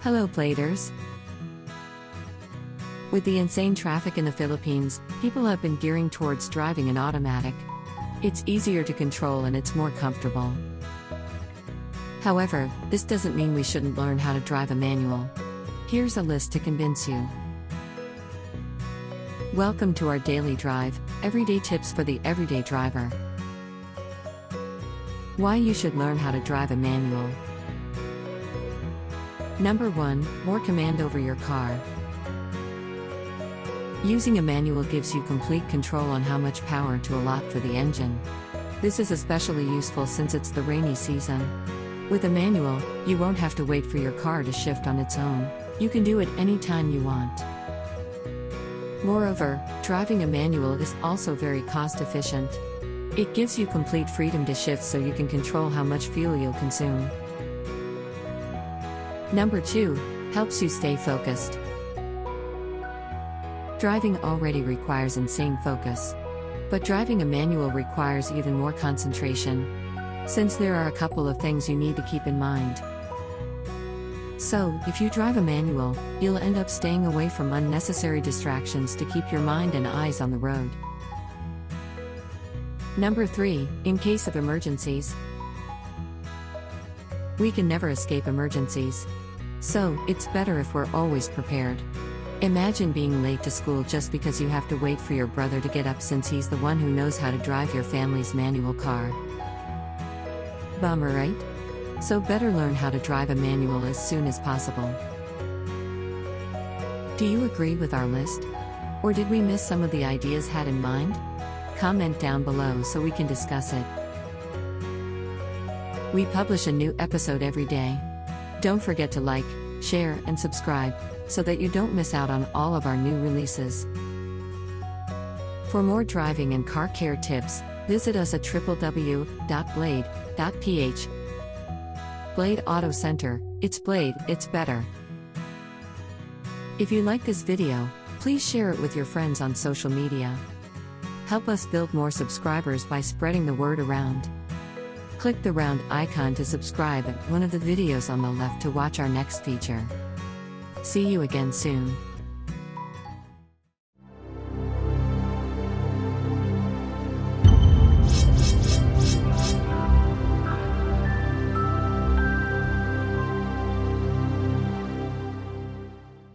Hello Bladers! With the insane traffic in the Philippines, people have been gearing towards driving an automatic. It's easier to control and it's more comfortable. However, this doesn't mean we shouldn't learn how to drive a manual. Here's a list to convince you. Welcome to our daily drive, everyday tips for the everyday driver. Why you should learn how to drive a manual. Number 1, more command over your car. Using a manual gives you complete control on how much power to allot for the engine. This is especially useful since it's the rainy season. With a manual, you won't have to wait for your car to shift on its own. You can do it anytime you want. Moreover, driving a manual is also very cost-efficient. It gives you complete freedom to shift so you can control how much fuel you'll consume. Number 2, helps you stay focused. Driving already requires insane focus. But driving a manual requires even more concentration, since there are a couple of things you need to keep in mind. So, if you drive a manual, you'll end up staying away from unnecessary distractions to keep your mind and eyes on the road. Number 3, in case of emergencies. We can never escape emergencies. So, it's better if we're always prepared. Imagine being late to school just because you have to wait for your brother to get up since he's the one who knows how to drive your family's manual car. Bummer, right? So better learn how to drive a manual as soon as possible. Do you agree with our list? Or did we miss some of the ideas had in mind? Comment down below so we can discuss it. We publish a new episode every day. Don't forget to like, share, and subscribe, so that you don't miss out on all of our new releases. For more driving and car care tips, visit us at www.blade.ph. Blade Auto Center, it's Blade, it's better. If you like this video, please share it with your friends on social media. Help us build more subscribers by spreading the word around. Click the round icon to subscribe and one of the videos on the left to watch our next feature. See you again soon.